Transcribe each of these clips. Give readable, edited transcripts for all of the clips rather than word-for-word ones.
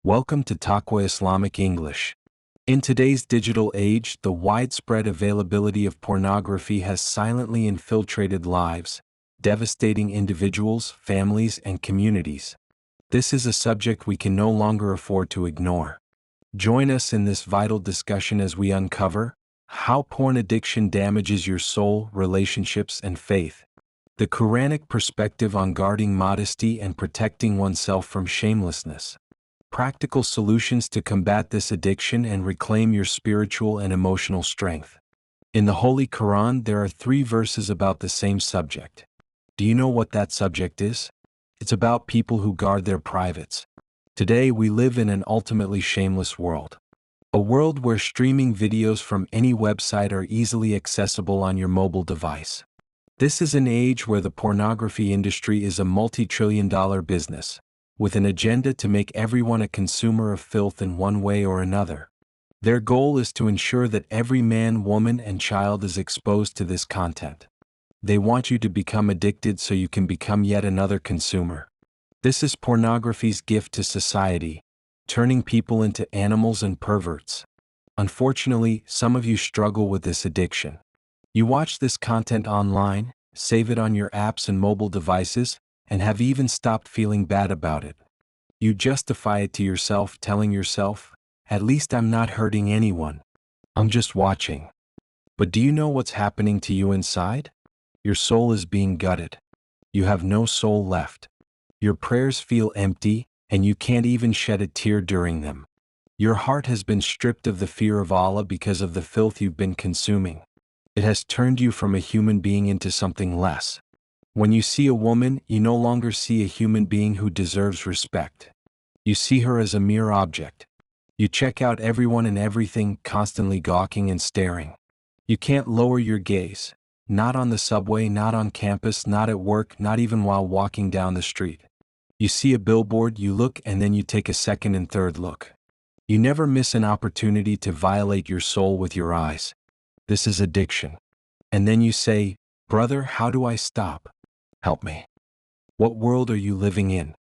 Welcome to Taqwa Islamic English. In today's digital age, the widespread availability of pornography has silently infiltrated lives, devastating individuals, families, and communities. This is a subject we can no longer afford to ignore. Join us in this vital discussion as we uncover how porn addiction damages your soul, relationships, and faith. The Quranic perspective on guarding modesty and protecting oneself from shamelessness. Practical solutions to combat this addiction and reclaim your spiritual and emotional strength. In the Holy Quran, there are 3 verses about the same subject. Do you know what that subject is? It's about people who guard their privates. Today we live in an ultimately shameless world. A world where streaming videos from any website are easily accessible on your mobile device. This is an age where the pornography industry is a multi-trillion-dollar business, with an agenda to make everyone a consumer of filth in one way or another. Their goal is to ensure that every man, woman, and child is exposed to this content. They want you to become addicted so you can become yet another consumer. This is pornography's gift to society, turning people into animals and perverts. Unfortunately, some of you struggle with this addiction. You watch this content online, save it on your apps and mobile devices, and have even stopped feeling bad about it. You justify it to yourself, telling yourself, "At least I'm not hurting anyone. I'm just watching." But do you know what's happening to you inside? Your soul is being gutted. You have no soul left. Your prayers feel empty, and you can't even shed a tear during them. Your heart has been stripped of the fear of Allah because of the filth you've been consuming. It has turned you from a human being into something less. When you see a woman, you no longer see a human being who deserves respect. You see her as a mere object. You check out everyone and everything, constantly gawking and staring. You can't lower your gaze. Not on the subway, not on campus, not at work, not even while walking down the street. You see a billboard, you look, and then you take a second and third look. You never miss an opportunity to violate your soul with your eyes. This is addiction. And then you say, "Brother, how do I stop? Help me." What world are you living in?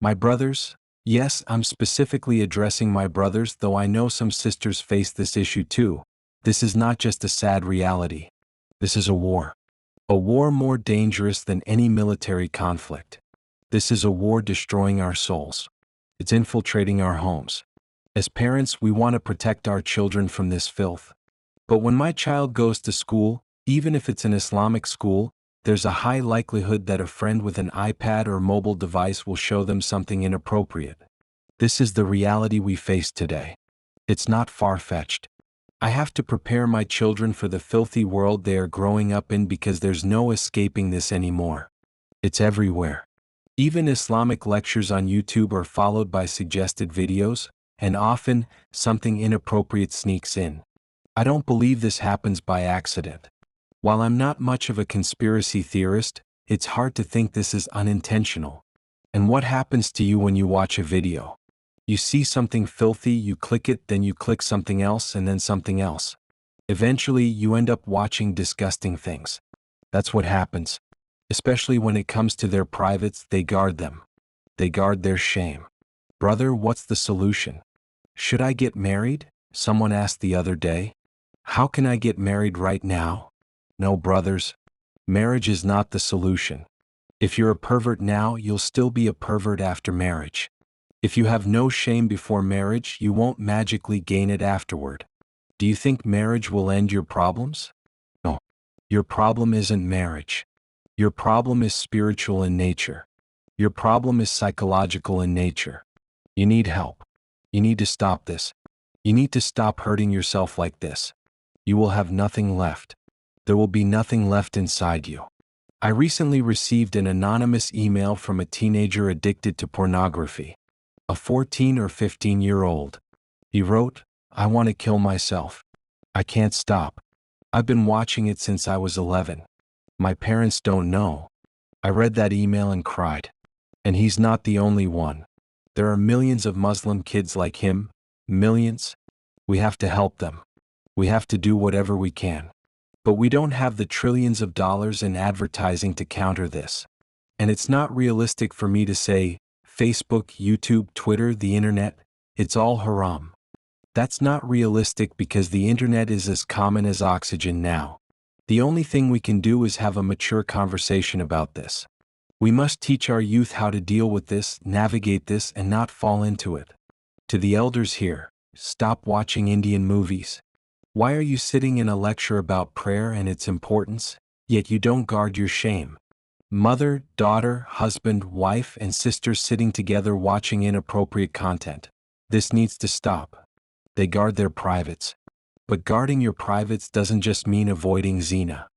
My brothers? Yes, I'm specifically addressing my brothers, though I know some sisters face this issue too. This is not just a sad reality. This is a war. A war more dangerous than any military conflict. This is a war destroying our souls. It's infiltrating our homes. As parents, we want to protect our children from this filth. But when my child goes to school, even if it's an Islamic school, there's a high likelihood that a friend with an iPad or mobile device will show them something inappropriate. This is the reality we face today. It's not far-fetched. I have to prepare my children for the filthy world they are growing up in because there's no escaping this anymore. It's everywhere. Even Islamic lectures on YouTube are followed by suggested videos, and often, something inappropriate sneaks in. I don't believe this happens by accident. While I'm not much of a conspiracy theorist, it's hard to think this is unintentional. And what happens to you when you watch a video? You see something filthy, you click it, then you click something else, and then something else. Eventually, you end up watching disgusting things. That's what happens. Especially when it comes to their privates, they guard them. They guard their shame. Brother, what's the solution? Should I get married? Someone asked the other day. How can I get married right now? No, brothers. Marriage is not the solution. If you're a pervert now, you'll still be a pervert after marriage. If you have no shame before marriage, you won't magically gain it afterward. Do you think marriage will end your problems? No. Your problem isn't marriage. Your problem is spiritual in nature. Your problem is psychological in nature. You need help. You need to stop this. You need to stop hurting yourself like this. You will have nothing left. There will be nothing left inside you. I recently received an anonymous email from a teenager addicted to pornography. A 14 or 15-year-old. He wrote, "I want to kill myself. I can't stop. I've been watching it since I was 11. My parents don't know." I read that email and cried. And he's not the only one. There are millions of Muslim kids like him. Millions. We have to help them. We have to do whatever we can. But we don't have the trillions of dollars in advertising to counter this. And it's not realistic for me to say, Facebook, YouTube, Twitter, the internet, it's all haram. That's not realistic because the internet is as common as oxygen now. The only thing we can do is have a mature conversation about this. We must teach our youth how to deal with this, navigate this, and not fall into it. To the elders here, stop watching Indian movies. Why are you sitting in a lecture about prayer and its importance, yet you don't guard your shame? Mother, daughter, husband, wife, and sisters sitting together watching inappropriate content. This needs to stop. They guard their privates. But guarding your privates doesn't just mean avoiding zina.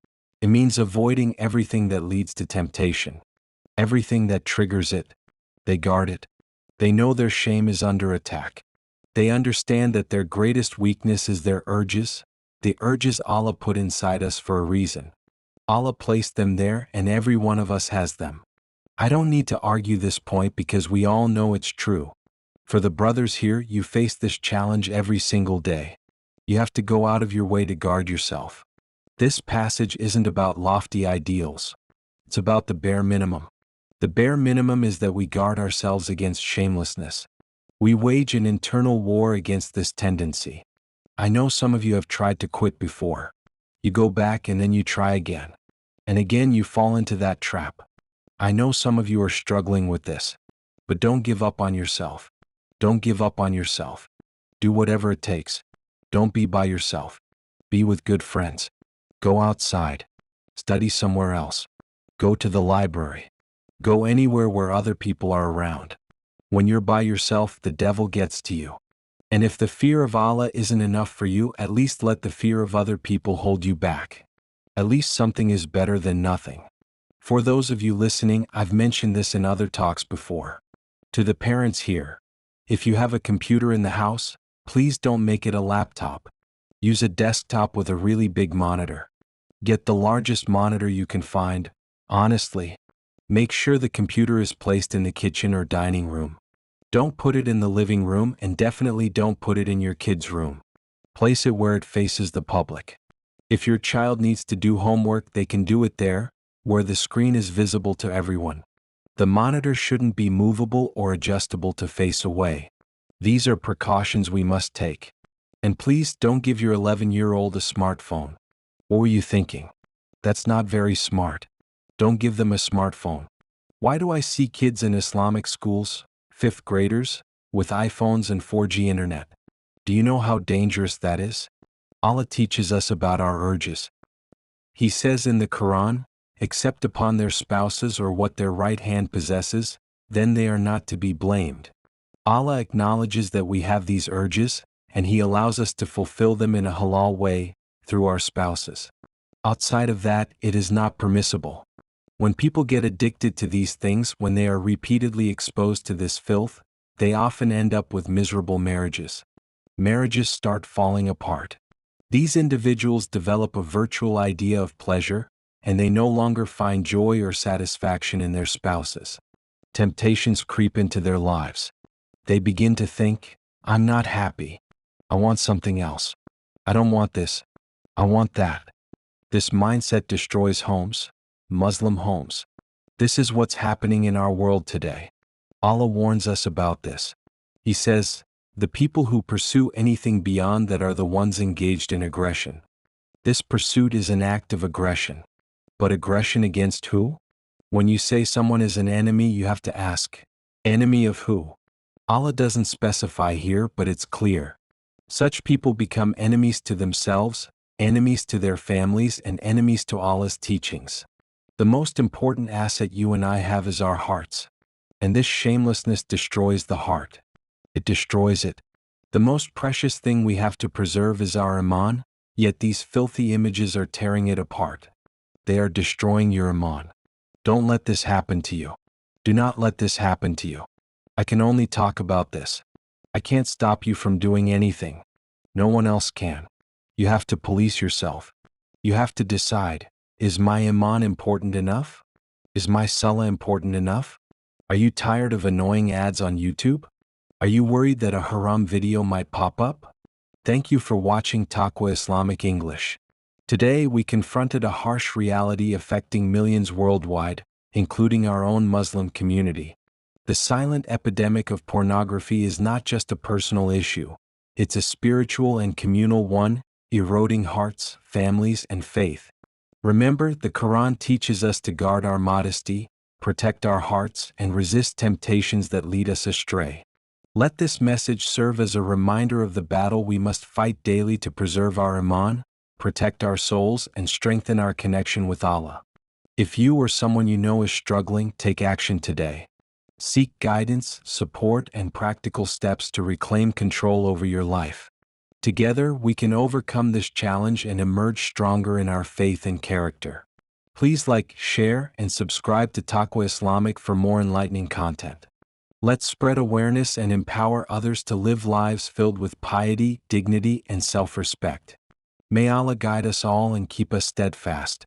It means avoiding everything that leads to temptation. Everything that triggers it. They guard it. They know their shame is under attack. They understand that their greatest weakness is their urges, the urges Allah put inside us for a reason. Allah placed them there and every one of us has them. I don't need to argue this point because we all know it's true. For the brothers here, you face this challenge every single day. You have to go out of your way to guard yourself. This passage isn't about lofty ideals. It's about the bare minimum. The bare minimum is that we guard ourselves against shamelessness. We wage an internal war against this tendency. I know some of you have tried to quit before. You go back and then you try again. And again you fall into that trap. I know some of you are struggling with this. But don't give up on yourself. Don't give up on yourself. Do whatever it takes. Don't be by yourself. Be with good friends. Go outside. Study somewhere else. Go to the library. Go anywhere where other people are around. When you're by yourself, the devil gets to you. And if the fear of Allah isn't enough for you, at least let the fear of other people hold you back. At least something is better than nothing. For those of you listening, I've mentioned this in other talks before. To the parents here, if you have a computer in the house, please don't make it a laptop. Use a desktop with a really big monitor. Get the largest monitor you can find. Honestly, make sure the computer is placed in the kitchen or dining room. Don't put it in the living room and definitely don't put it in your kid's room. Place it where it faces the public. If your child needs to do homework, they can do it there, where the screen is visible to everyone. The monitor shouldn't be movable or adjustable to face away. These are precautions we must take. And please don't give your 11-year-old a smartphone. What were you thinking? That's not very smart. Don't give them a smartphone. Why do I see kids in Islamic schools, 5th graders, with iPhones and 4G internet? Do you know how dangerous that is? Allah teaches us about our urges. He says in the Quran, except upon their spouses or what their right hand possesses, then they are not to be blamed. Allah acknowledges that we have these urges, and He allows us to fulfill them in a halal way, through our spouses. Outside of that, it is not permissible. When people get addicted to these things, when they are repeatedly exposed to this filth, they often end up with miserable marriages. Marriages start falling apart. These individuals develop a virtual idea of pleasure, and they no longer find joy or satisfaction in their spouses. Temptations creep into their lives. They begin to think, I'm not happy. I want something else. I don't want this. I want that. This mindset destroys homes, Muslim homes. This is what's happening in our world today. Allah warns us about this. He says, the people who pursue anything beyond that are the ones engaged in aggression. This pursuit is an act of aggression. But aggression against who? When you say someone is an enemy, you have to ask, enemy of who? Allah doesn't specify here, but it's clear. Such people become enemies to themselves, enemies to their families, and enemies to Allah's teachings. The most important asset you and I have is our hearts. And this shamelessness destroys the heart. It destroys it. The most precious thing we have to preserve is our iman, yet these filthy images are tearing it apart. They are destroying your iman. Don't let this happen to you. Do not let this happen to you. I can only talk about this. I can't stop you from doing anything. No one else can. You have to police yourself. You have to decide, is my iman important enough? Is my salah important enough? Are you tired of annoying ads on YouTube? Are you worried that a haram video might pop up? Thank you for watching Taqwa Islamic English. Today we confronted a harsh reality affecting millions worldwide, including our own Muslim community. The silent epidemic of pornography is not just a personal issue, it's a spiritual and communal one, eroding hearts, families, and faith. Remember, the Quran teaches us to guard our modesty, protect our hearts, and resist temptations that lead us astray. Let this message serve as a reminder of the battle we must fight daily to preserve our iman, protect our souls, and strengthen our connection with Allah. If you or someone you know is struggling, take action today. Seek guidance, support, and practical steps to reclaim control over your life. Together, we can overcome this challenge and emerge stronger in our faith and character. Please like, share, and subscribe to Taqwa Islamic for more enlightening content. Let's spread awareness and empower others to live lives filled with piety, dignity, and self-respect. May Allah guide us all and keep us steadfast.